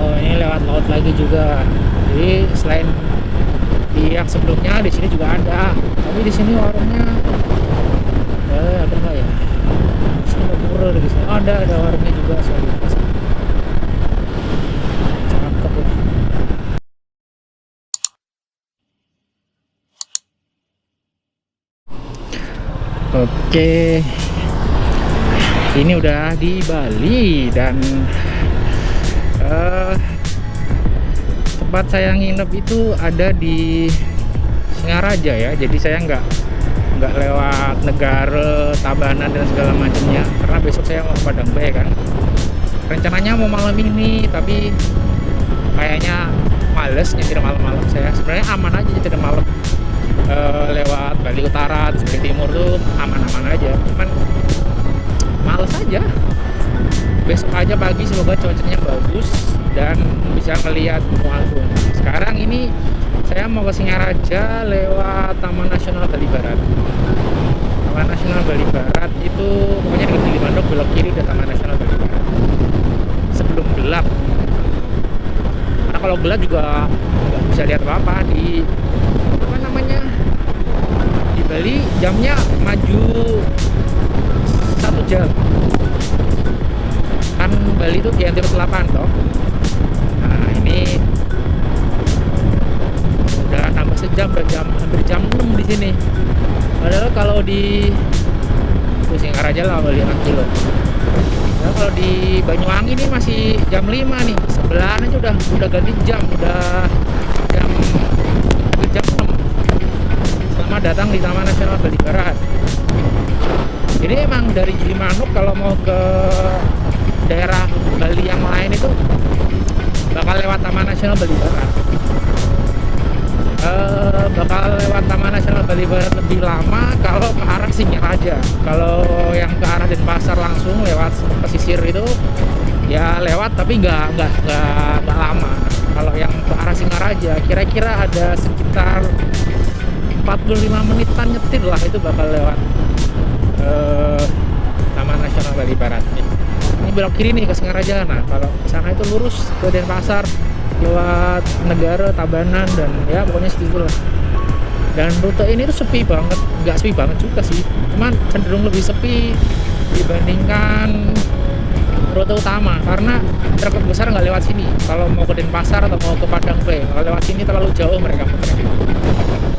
Oh, ini lewat laut lagi juga. Jadi selain di yang sebelumnya di sini juga ada. Tapi di sini warungnya ada nggak ya? Di sini ada pura di sini. Oh, ada warungnya juga soalnya. Cakep lah. Oke, ini udah di Bali dan tempat saya nginep itu ada di Singaraja ya. Jadi saya nggak lewat Negara, Tabanan dan segala macamnya karena besok saya mau ke Padang Bay kan. Rencananya mau malam ini tapi kayaknya males nyetir malam-malam. Saya sebenarnya aman aja nyetir malam. Lewat Bali Utara terus Bali Timur tuh aman-aman aja, cuman males aja. Besok aja pagi semoga cuacanya bagus dan bisa melihat Gunung Agung. Sekarang ini saya mau ke Singaraja lewat Taman Nasional Bali Barat. Taman Nasional Bali Barat itu pokoknya dekat Gilimanuk, belok kiri udah Taman Nasional Bali Barat sebelum gelap, karena kalau gelap juga nggak bisa lihat apa-apa. Di apa namanya, di Bali jamnya maju 1 jam kan. Bali itu di antir selatan toh. Nah ini udah tambah sejam, udah hampir jam 6 di sini. Padahal kalau di Singaraja lah Bali 6 kilo. Nah, kalau di Banyuwangi ini masih jam 5 nih, sebelahan aja udah ganti jam, udah jam 6. Selamat datang di Taman Nasional Bali Barat. Jadi emang dari Gilimanuk kalau mau ke daerah Bali yang lain itu bakal lewat Taman Nasional Bali Barat. Bakal lewat Taman Nasional Bali Barat lebih lama kalau ke arah Singaraja. Kalau yang ke arah Denpasar langsung lewat pesisir itu ya lewat, tapi nggak lama. Kalau yang ke arah Singaraja kira-kira ada sekitar 45 menitan nyetir lah, itu bakal lewat Taman Nasional Bali Barat. Ini belok kiri nih ke Singaraja. Nah kalau ke sana itu lurus ke Denpasar lewat Negara, Tabanan, dan ya pokoknya segitu lah. Dan rute ini tuh sepi banget, nggak sepi banget juga sih, cuman cenderung lebih sepi dibandingkan rute utama karena truk besar nggak lewat sini. Kalau mau ke Denpasar atau mau ke Padang Bay, kalau lewat sini terlalu jauh mereka muternya.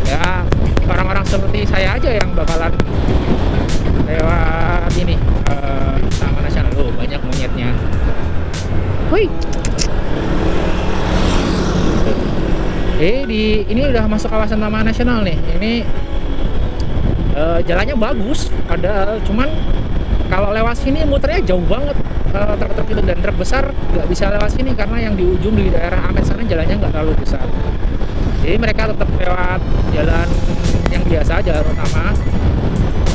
Ya orang-orang seperti saya aja yang bakalan lewat ini Taman Nasional. Oh, banyak monyetnya. Hui. Ini udah masuk kawasan Taman Nasional nih. Ini jalannya bagus, padahal cuman kalau lewat sini muternya jauh banget. Truk-truk itu dan truk besar nggak bisa lewat sini karena yang di ujung di daerah Amet sana jalannya nggak terlalu besar. Jadi mereka tetap lewat jalan yang biasa, jalan utama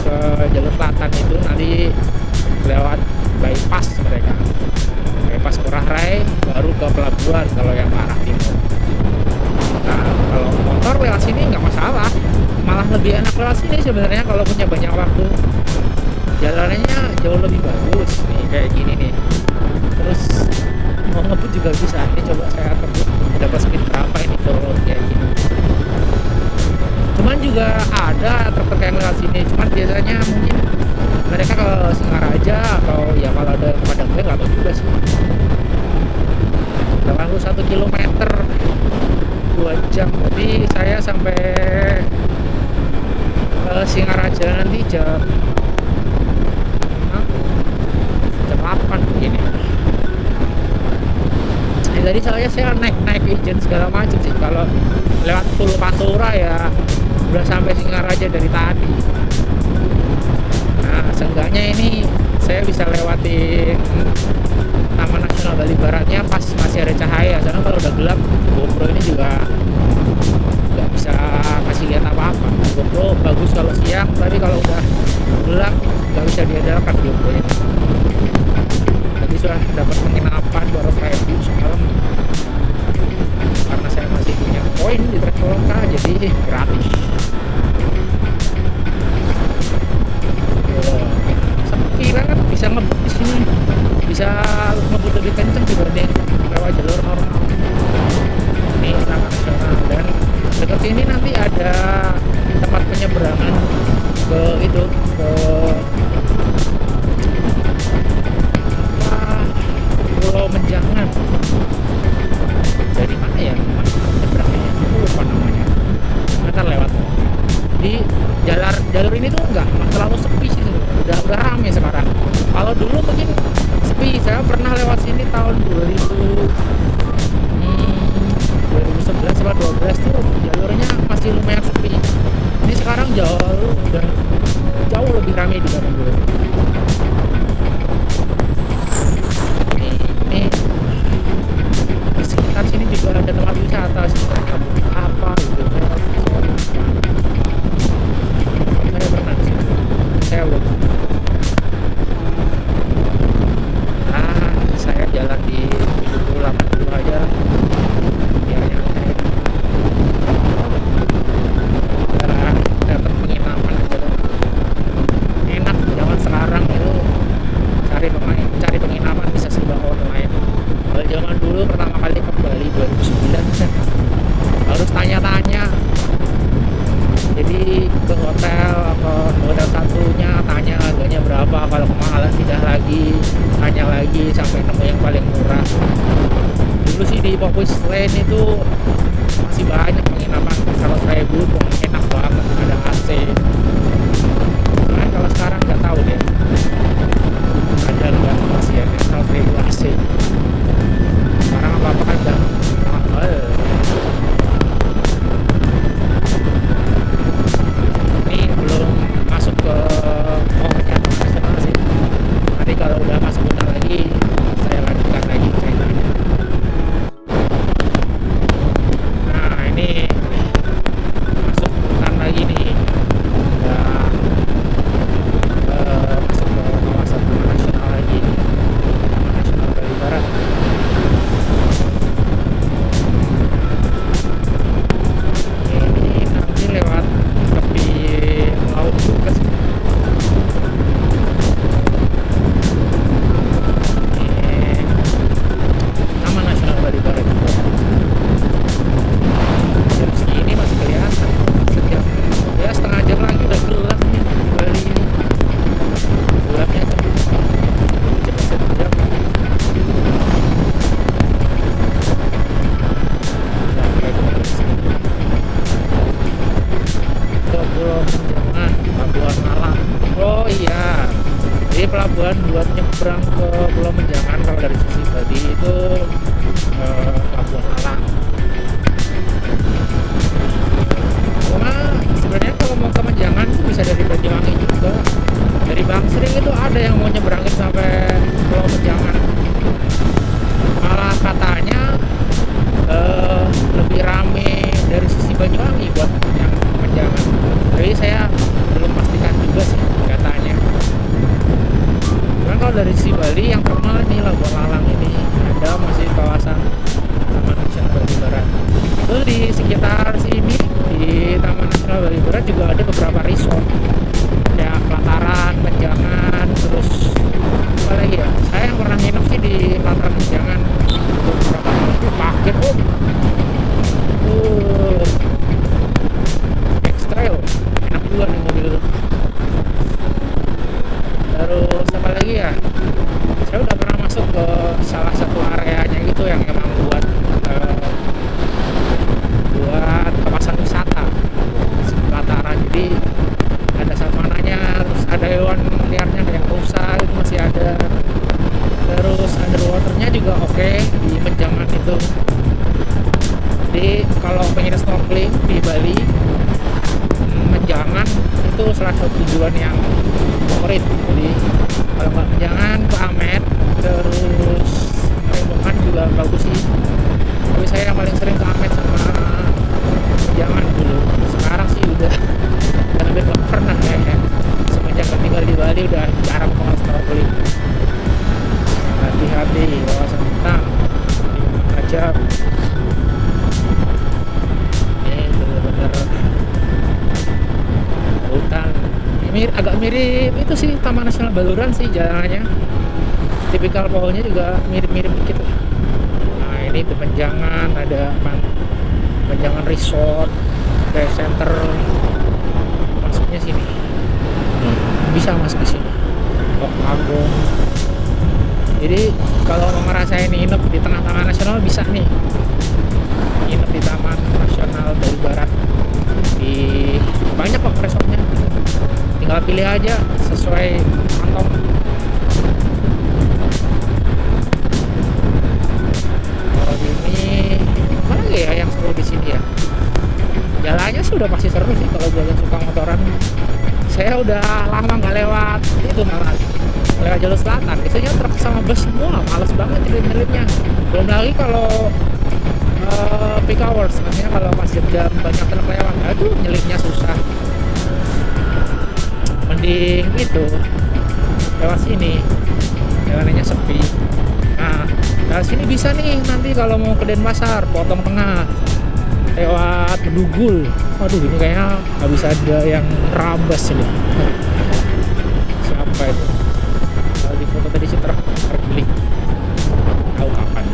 ke jalur selatan itu, nanti lewat bypass mereka, bypass Ngurah Rai baru ke pelabuhan kalau yang ke arah timur. Nah kalau motor lewat sini nggak masalah, malah lebih enak lewat sini sebenarnya kalau punya banyak waktu. Jalannya jauh lebih bagus nih kayak gini nih. Terus mau ngebut juga bisa. Ini coba saya ngebut dapat speed berapa ini full road kayak gini. Cuman juga ada truk-truk yang lewat sini, cuman biasanya mungkin mereka ke Singaraja atau ya kalau ada Padang Bay nggak tahu juga sih. 81 km 2 jam, jadi saya sampai Singaraja nanti jam 8 begini. Tadi soalnya saya naik izin segala macam sih. Kalau lewat Pulau Pantura ya udah sampai Singaraja dari tadi. Nah seenggaknya ini saya bisa lewatin Taman Nasional Bali Baratnya pas masih ada cahaya. Soalnya kalau udah gelap GoPro ini juga nggak bisa kasih lihat apa-apa. GoPro bagus kalau siang, tapi kalau udah gelap nggak bisa diandalkan GoPro ini. Tadi sudah dapat penginapan baru review semalam karena saya masih punya poin di Traveloka, jadi gratis. Sepi banget, bisa ngebut di sini, bisa ngebut lebih kenceng juga Pulau Menjangan. Dari mana ya nyebrangnya, aku lupa namanya. Ntar lewat di jalur ini tuh nggak terlalu sepi sih, udah rame sekarang. Kalau dulu mungkin sepi, saya pernah lewat sini tahun 2011 atau 12 tuh jalurnya masih lumayan sepi. Ini sekarang udah jauh lebih ramai di zaman dulu. Ini di sekitar sini juga ada tempat wisata sih, apa gitu. Saya pernah sih, saya belum. Saya jalan di 7082 aja biar nyantai. Dapat penginapan aja kan. Enak zaman sekarang itu cari penginapan bisa serba online. Kalau zaman dulu pertama kali ke Bali 2009 harus tanya-tanya. Jadi ke hotel satunya tanya harganya berapa, kalau kemahalan pindah lagi, tanya lagi sampai nemu yang paling murah. Dulu sih di Popus Lane itu masih banyak penginapan 100.000 enak banget, ada AC. Nah, kalau sekarang nggak tahu deh ada nggak masih ya 100.000 AC. Sekarang apa kan udah mahal. Ini belum masuk ke mallnya nasional sih. Nanti kalau udah masuk bentar lagi saya lanjutkan lagi ceritanya. Nah ini masuk bentar lagi nih, udah masuk ke kawasan Taman Nasional lagi, Taman Nasional Bali Barat. Ini nanti lewat tepi laut juga sih. Ini Taman Nasional Bali Barat juga. Jam segini masih kelihatan, sejam ya setengah jam lagi udah gelap nih di Bali ini. Gelapnya cepet sejam lagi. Ke Pulau Menjangan, Pelabuhan Malang. Oh iya, jadi pelabuhan buat nyebrang ke Pulau Menjangan kalau dari sisi Bali itu Pelabuhan Malang. Cuma sebenarnya kalau mau ke Menjangan itu bisa dari Banyuwangi juga. Dari Bangsering itu ada yang mau nyebrangin sampai Pulau Menjangan. Malah katanya lebih rame dari sisi Banyuwangi buat yang Menjangan. Tapi saya belum pastikan juga sih katanya. Cuman kalau dari sisi Bali yang terkenal ini Labuan Lalang ini ada masih kawasan Taman Nasional Bali Barat. Terus di sekitar sini di Taman Nasional Bali Barat juga ada beberapa resort ya, Pelataran, Menjangan, terus apa lagi ya? Saya yang pernah nginep sih di Pelataran Menjangan beberapa kali paket X-Trail, enak juga nih mobil itu. Terus apa lagi ya? Saya udah pernah masuk ke salah satu areanya gitu yang emang buat kawasan wisata Pelataran. Jadi ada savananya, terus ada hewan liarnya kayak rusa itu masih ada. Terus underwaternya juga oke di Menjangan itu. Jadi kalau pengen snorkeling di Bali, Menjangan itu salah satu tujuan yang favorit. Jadi kalau nggak Menjangan ke Amet, terus Rembongan juga bagus sih. Tapi saya yang paling sering ke Amet sama Menjangan dulu. Sekarang sih udah hampir nggak pernah kayaknya. Semenjak tinggal di Bali udah jarang banget snorkeling. Hati-hati kawasan hutan di mana aja. Ini bener-bener hutan. Ini agak mirip itu sih Taman Nasional Baluran sih jalannya. Tipikal pohonnya juga mirip-mirip dikit. Nah ini di Menjangan ada Menjangan Resort, Dive Center. Masuknya sini. Bisa masuk ke sini. Agung. Jadi kalau mau ngerasain nginep di tengah Taman Nasional bisa nih, nginep di Taman Nasional Bali Barat. Di banyak kok resortnya, tinggal pilih aja sesuai kantong. Kalau ini apa lagi ya yang seru di sini ya? Jalannya sih udah pasti seru sih kalau jalan suka motoran. Saya udah lama nggak lewat itu, malah lewat jalur selatan. Biasanya truk sama bus semua, males banget nyelip-nyelipnya. Belum lagi kalau peak hours, maksudnya kalau pas jam banyak truk lewat, aduh nyelipnya susah. Mending itu lewat sini, jalannya sepi. Nah, dari sini bisa nih nanti kalau mau ke Denpasar, potong tengah lewat Bedugul. Waduh, ini kayaknya nggak bisa ada yang rabas ini. Siapa itu? Kalau di foto tadi sih truk terguling. Tahu kapan?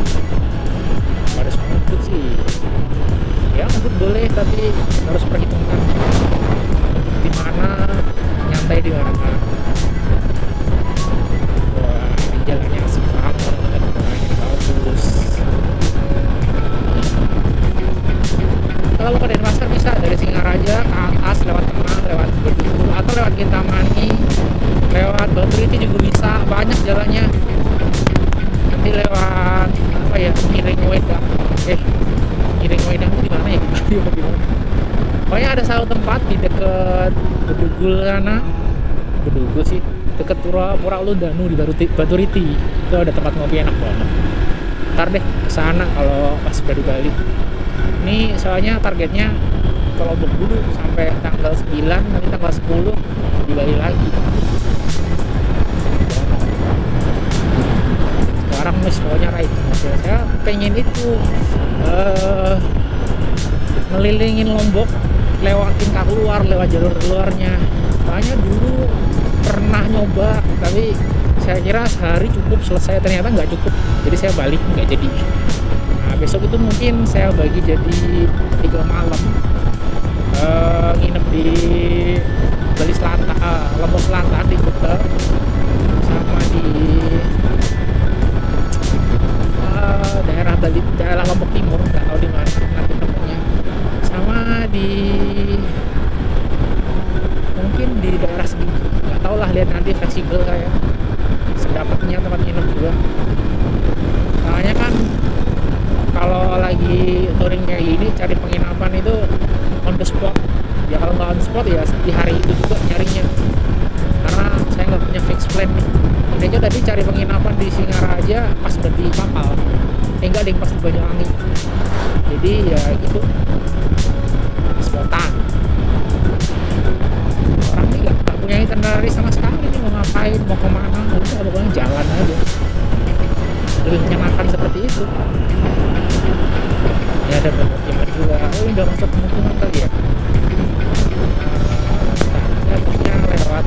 Pada ngebut sih. Ya ngebut boleh, tapi harus perhitungkan di mana, nyantai di mana. Wah, ini jalannya asik banget, jalannya bagus. Kalau ke Denpasar bisa dari Singaraja ke atas lewat tengah, lewat Bedugul, atau lewat Kintamani, lewat Batu Riti juga bisa, banyak jalannya. Nanti lewat apa ya, Miring Wedang. Miring Wedang itu di mana ya? Pokoknya ada satu tempat di dekat Bedugul sana, Bedugul sih, dekat Pura Uludanu di Batu Riti. Itu ada tempat ngopi enak banget. Ntar deh kesana kalau pas baru balik. Ini soalnya targetnya kalau dulu sampai tanggal 9, nanti tanggal 10 di Bali lagi. Sekarang mas pokoknya saya pengen itu ngelilingin Lombok, lewatin Kaluar, lewat jalur keluarnya. Soalnya dulu pernah nyoba, tapi saya kira sehari cukup selesai, ternyata nggak cukup, jadi saya balik, nggak jadi. Nah, besok itu mungkin saya bagi jadi 3 malam, nginep di Bali Selatan, Lombok Selatan di Kuta, sama di daerah Bali, daerah Lombok Timur, nggak tahu di mana nanti temunya, sama di mungkin di daerah Seminggi, nggak tahu lah, lihat nanti fleksibel kayak sedapatnya tempat nginep juga. Soalnya kan kalau lagi touring kayak gini, cari penginapan itu on the spot. Ya kalau nggak on the spot ya di hari itu juga nyarinya, karena saya nggak punya fix plan nih. Ini aja tadi cari penginapan di Singaraja pas udah di kapal, enggak ada yang pas di Banyuwangi. Jadi ya gitu, spontan. Orang ini nggak punya itinerary sama sekali nih, mau ngapain, mau kemana, udah pokoknya jalan aja. Lebih menyenangkan seperti itu. Ya ada pemukiman juga. Oh, ini udah masuk pemukiman kali ya. Harusnya lewat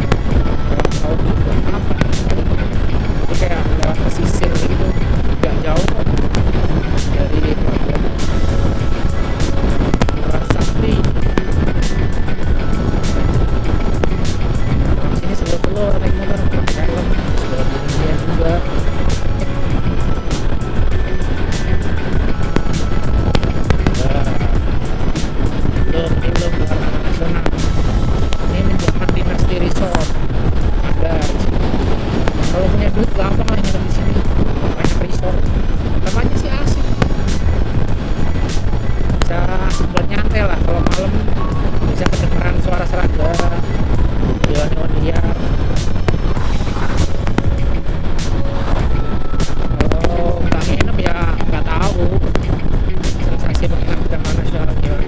laut juga apa? Itu kayak lewat pesisir gitu, nggak jauh kok dari Sakti. Sini sebelum naik motor pakai helm, sudah dingin juga. Ini menjaman Dinasti Resort ada di sini. Kalau punya duit gampang lah nginep di sini, banyak resort. Tempatnya sih asik, bisa asik buat nyantai lah. Kalau malam bisa kedengeran suara serangga, hewan-hewan liar. Kalau nggak nginep ya nggak tahu sensasi menginap di Taman Nasional gimana.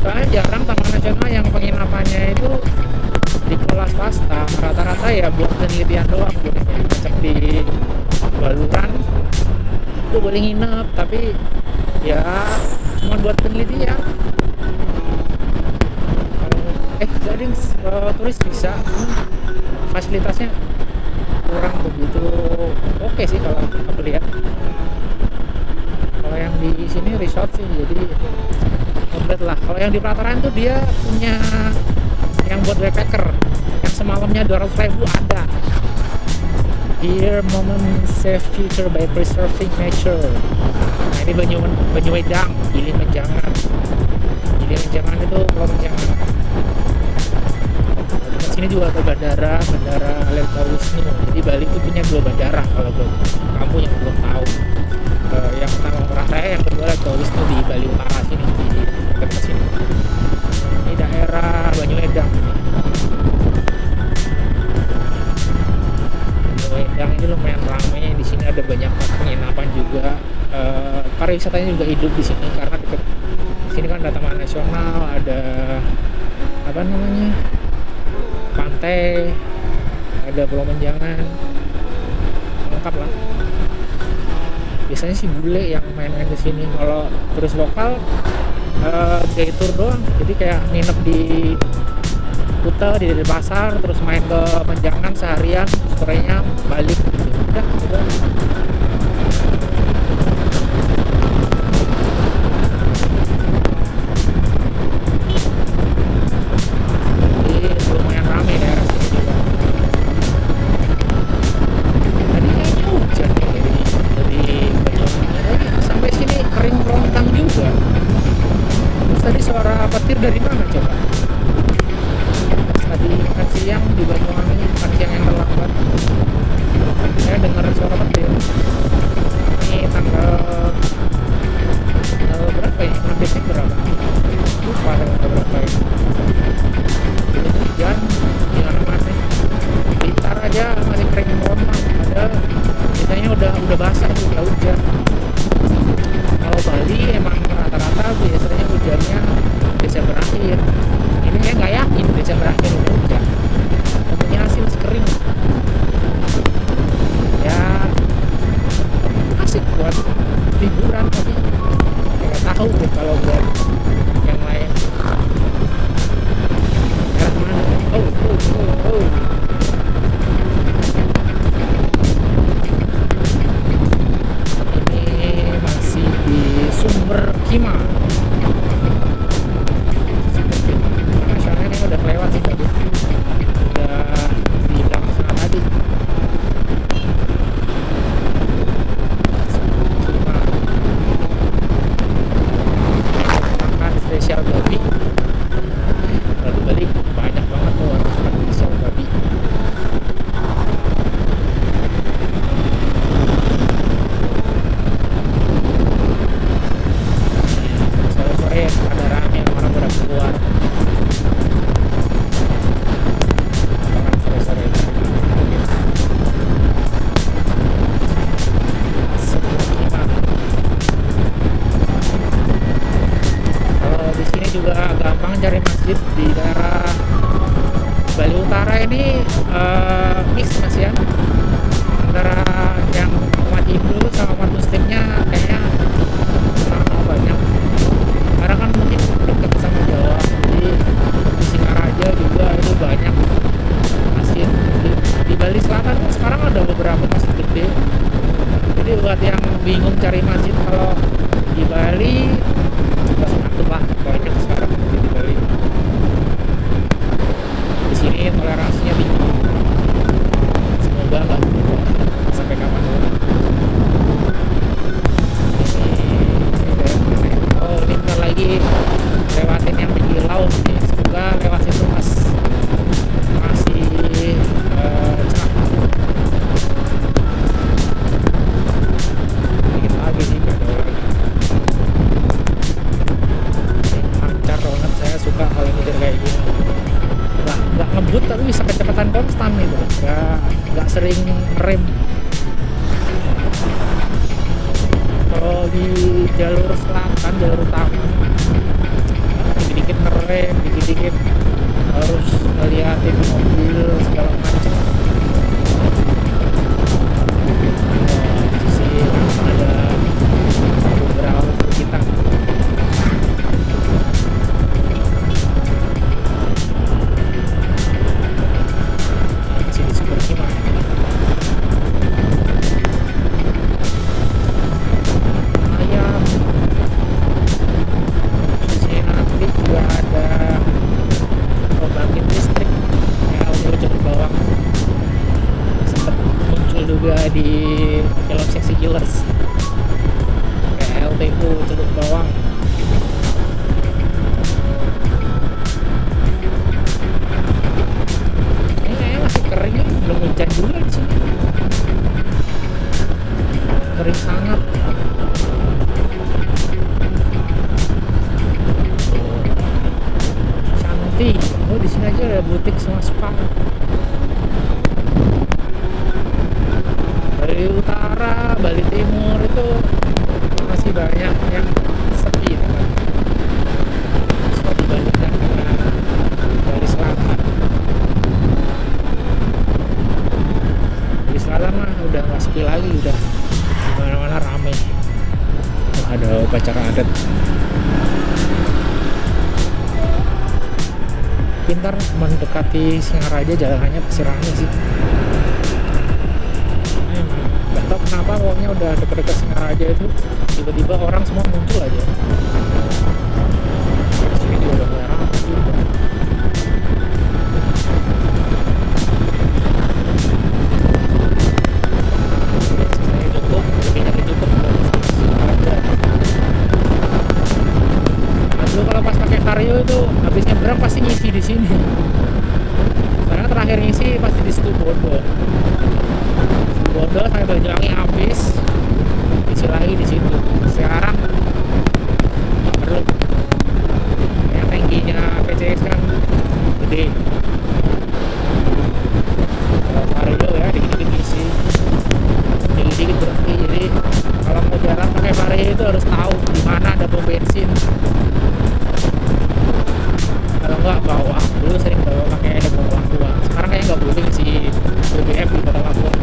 Soalnya jarang Taman Nasional yang penginapannya itu dikelola swasta, rata-rata ya buat penelitian doang. Macam di Baluran itu boleh nginep, tapi ya cuma buat penelitian. Jadi turis bisa, fasilitasnya kurang begitu oke sih kalau aku lihat. Kalau yang di sini resort sih jadi komplit lah. Kalau yang di pelataran tuh dia punya yang buat backpacker, yang semalamnya 200.000 ada. Here moment save future by preserving nature. Nah ini Banyu Wedang, Gili Menjangan. Gili Menjangan itu Pulau Menjangan. Di sini juga ada bandara Lertowisnu. Jadi Bali itu punya 2 bandara kalau belum kamu yang belum tahu. Yang pertama Ngurah Rai, yang kedua Lertowisnu di Bali Utara sini, di dekat sini. Ini daerah Banyu Wedang. Yang ini lumayan ramai, di sini ada banyak penginapan juga, pariwisatanya juga hidup di sini karena dekat sini kan ada Taman Nasional, ada apa namanya pantai, ada Pulau Menjangan, lengkap lah. Biasanya sih bule yang main-main ke sini. Kalau turis lokal day tour doang, jadi kayak nginep di Kuta di pasar, terus main ke Menjangan seharian, sorenya balik gitu. Udah. Jadi lumayan ramai daerah sini juga. Tadi kayaknya hujan nih dari Banyuwangi sampai sini kering kerontang juga. Terus tadi suara petir dari mana coba? Tadi makan siang di Banyuwangi, makan siang yang terlambat, saya dengar suara petir. Ini tanggal berapa ya? Update berapa? Lupa tanggal berapa ya? Itu hujan di mana-mana. Blitar aja masih kering kerontang, padahal biasanya udah basah tuh udah hujan. Kalau Bali emang rata-rata biasanya hujannya Desember akhir. Ini saya nggak yakin Desember akhir udah hujan. Punya hasil kering. Ya asik buat liburan, tapi nggak tahu deh kalau buat yang lain. Daerah mana? Oh. Ini masih di Sumber Kima. Udah kelewat sih tadi, udah di belakang sana tadi. Makan spesial babi. Kalau balik banyak banget tuh orang makan spesial babi. Sore-sore ada rame orang udah keluar. Juga gampang cari masjid di daerah Bali Utara ini, mix mas ya, antara yang umat Hindu sama umat Muslimnya kayaknya sama banyak, karena kan mungkin dekat sama Jawa. Jadi di Singaraja juga itu banyak masjid. Di Bali Selatan sekarang ada beberapa masjid gede. Jadi buat yang bingung cari masjid kalau di Bali, langsung aktif lah, banyak sekarang di Bali. Di sini toleransinya tinggi. Semoga nggak berubah sampai kapan dulu. Ini bentar lagi lewatin yang pinggir laut nih. Semoga lewat situ masih cerah. Dikit lagi sih, gak ada lagi. Lancar banget, saya suka kalau nyetir kayak gini. Nggak ngebut tapi bisa kecepatan konstan gitu, nggak sering rem. Kalau di jalur selatan, jalur utama, dikit-dikit ngerem, dikit-dikit harus ngeliatin mobil segala macam. Di sisi ada beberapa kita. Bawang ada butik semua spa. Bali Utara, Bali Timur itu masih banyak yang sepi teman. So, dibandingkan dengan Bali Selatan. Bali Selatan mah udah nggak sepi lagi, udah mana-mana rame. Oh, ada upacara adat. Pintar mendekati Singaraja, jalanannya pasti rame sih. Gak tau kenapa pokoknya udah deket-deket Singaraja itu tiba-tiba orang semua muncul aja. Di sini juga udah mulai ramai juga. Saya cukup, lebih dari cukup Singaraja. Nah, dulu kalau pas pakai Vario itu habis nyebrang pasti ngisi di sini. Karena terakhir ngisi pasti di situ Bondo sampai Banyuwangi habis, isi lagi di situ. Sekarang nggak perlu. Yang tangkinya PCX kan gede. Kalau Vario ya dikit-dikit isi, dikit-dikit berhenti. Jadi kalau mau jalan pakai Vario itu harus tahu di mana ada pom bensin. Kalau nggak bawa, dulu sering bawa pakai Bawang Labuan. Sekarang kayaknya nggak boleh si BBM di Bawang Labuan.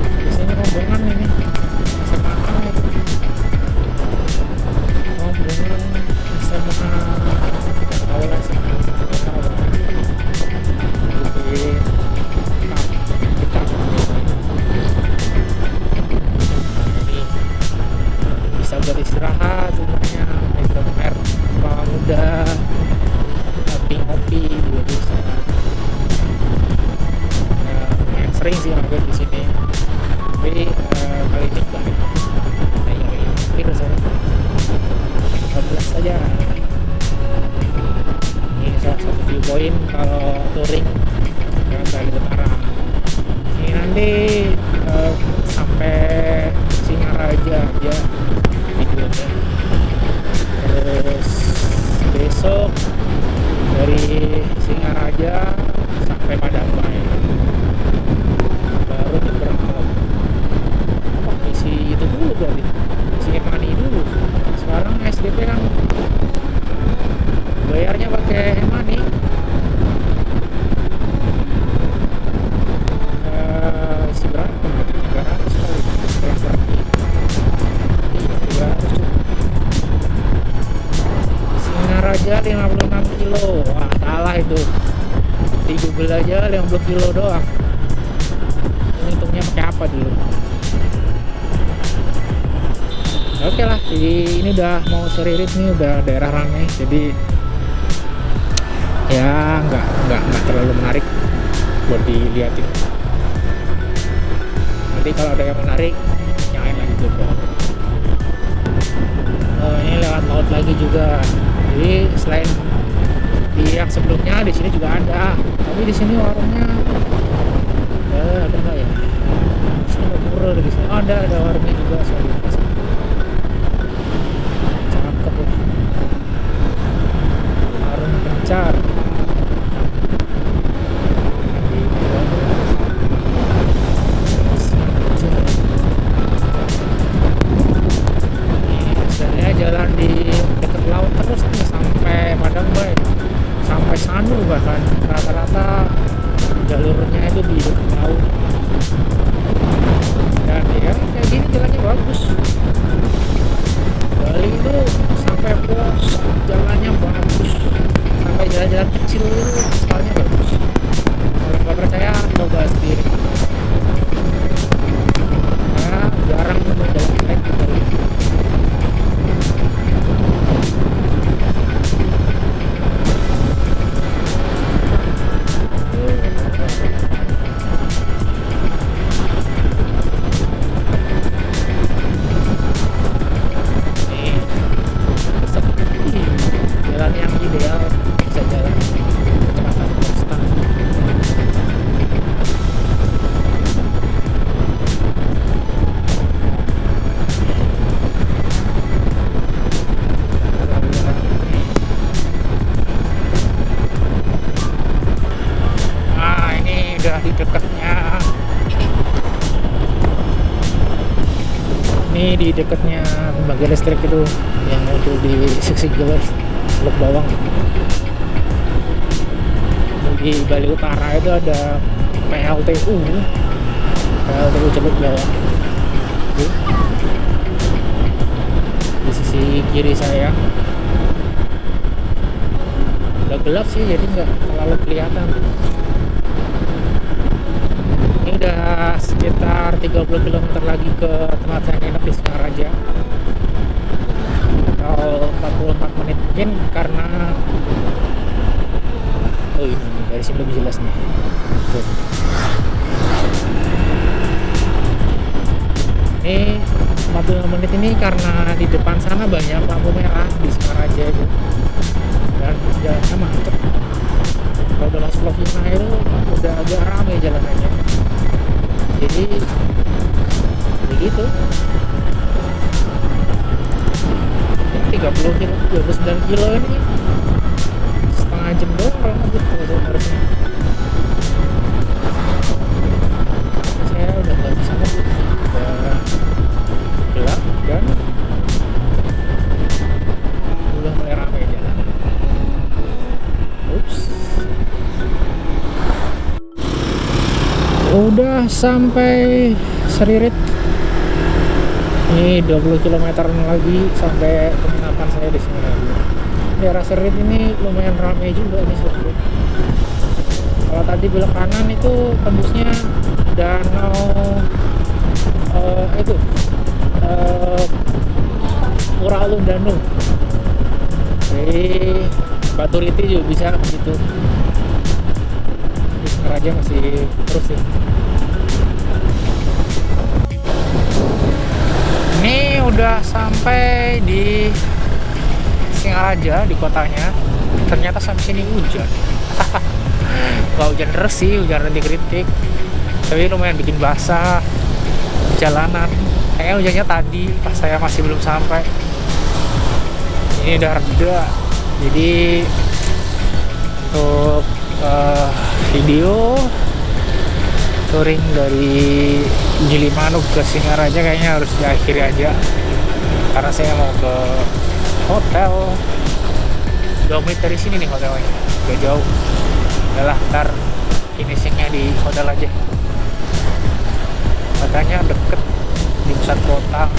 Biasanya rombongan ini bisa makan gitu. sering sih mampir di sini, tapi kali ini enggak. Mampir saya 15 saja. Ini salah satu view point kalau touring ke Bali Utara. Ini nanti sampai Singaraja aja videonya. Terus besok dari Singaraja sampai Padangbai, baru nyebrang laut. Isi itu dulu berarti, isi e-money dulu. Sekarang SDP kan bayarnya pakai e-money. Isi berapa? 300 kali pulang pergi. Iya, 300 tuh. Singaraja 56 kilo. Wah, salah itu. Di Google aja 50 kilo doang. Ini hitungnya pakai apa dulu? Oke lah, ini udah mau Seririt nih, udah daerah ramai, jadi ya nggak terlalu menarik buat dilihatin. Nanti kalau ada yang menarik, nyalain lagi GoPro. Ini lewat laut lagi juga. Jadi selain di yang sebelumnya, di sini juga ada, tapi di sini warungnya ada nggak ya? Di sini ada pura di sini. Oh, ada warungnya juga soalnya. Warung Pencar. Saya jalan di dekat laut terus nih sampai Padangbai, sampai Sanur, bahkan rata-rata jalurnya itu di dekat laut. Dan ya kayak gini jalannya bagus. Bali itu sampai pos jalannya bagus, sampai jalan-jalan kecil itu aspalnya bagus. Kalau nggak percaya coba sendiri. Ya jarang nemu jalan jelek di Bali. Jalan yang ideal bisa jalan kecepatan konstan. Nah, ini udah di dekatnya. Ini di dekatnya pembangkit listrik itu yang muncul di Six Girls Teluk Bawang. Di Bali Utara itu ada PLTU Teluk Bawang. Di sisi kiri saya udah gelap sih, jadi nggak terlalu kelihatan. Ini udah sekitar 30 km lagi ke tempat saya nginep di Singaraja, atau 44 menit mungkin, karena ini dari sini lebih jelas nih. Tuh. Ini 45 menit ini karena di depan sana banyak lampu merah di Singaraja itu, dan jalannya macet. Kalau udah masuk Lovina itu udah agak ramai jalanannya, jadi begitu. 30 kilo, 29 kilo ini setengah jam doang kalau ngebut harusnya. Saya udah nggak bisa ngebut, udah gelap dan udah mulai ramai jalan. Ups. Udah sampai Seririt. Ini 20 km lagi sampai penginapan saya di sini. Daerah Seririt ini lumayan ramai juga nih sebenarnya. Kalau tadi belok kanan itu tembusnya danau itu Pura Alun Danau. Jadi Baturiti juga bisa begitu. Di Singaraja masih terus sih. udah sampai di Singaraja, di kotanya. Ternyata sampai sini hujan. Gak hujan deras sih, hujan rintik-rintik, tapi lumayan bikin basah jalanan. Kayaknya hujannya tadi pas saya masih belum sampai. Ini udah reda. Jadi untuk video touring dari Gilimanuk ke Singaraja kayaknya harus diakhiri aja, karena saya mau ke hotel. 2 menit dari sini nih hotelnya, gak jauh. Udahlah, ntar finishingnya di hotel aja. Katanya deket di pusat kota.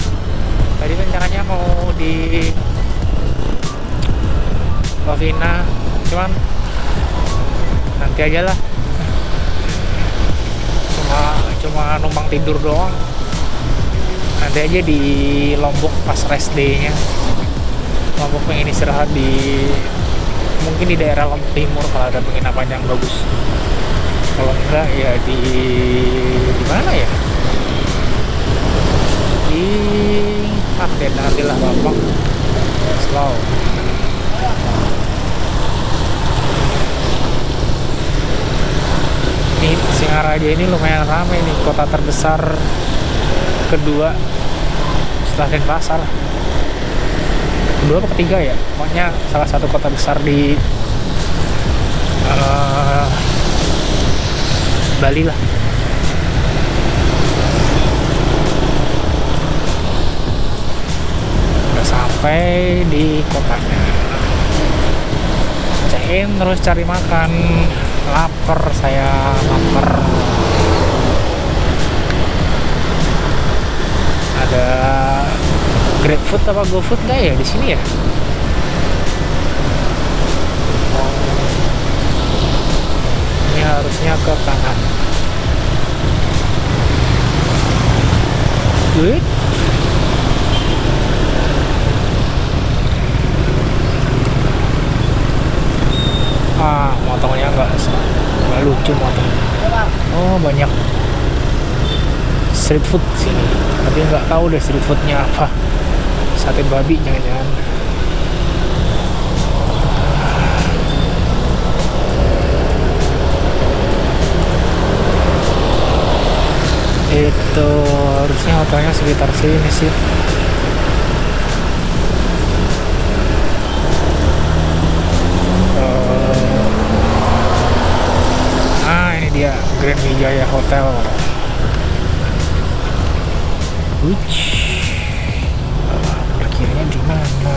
Tadi rencananya mau di Lovina, cuman nanti aja lah. Cuma numpang tidur doang. Nanti aja di Lombok pas rest day-nya. Lombok pengen istirahat mungkin di daerah Lombok Timur kalau ada penginapan yang bagus. Kalau enggak ya di mana ya? Di nanti lah gampang. Slow. Ini Singaraja ini lumayan ramai nih, kota terbesar kedua setelah Denpasar. Kedua atau ketiga ya, pokoknya salah satu kota besar di Bali lah. Udah sampai di kotanya. Terus cari makan. Lapar saya, lapar. Ada GrabFood apa GoFood nggak ya di sini ya? Ini harusnya ke kanan. Good. Motornya nggak lucu motornya. Oh, banyak street food sini, tapi nggak tahu deh street foodnya apa. Sate babi jangan-jangan. Itu harusnya hotelnya sekitar sini sih. Ini dia Grand Wijaya Hotel. Parkirnya di mana?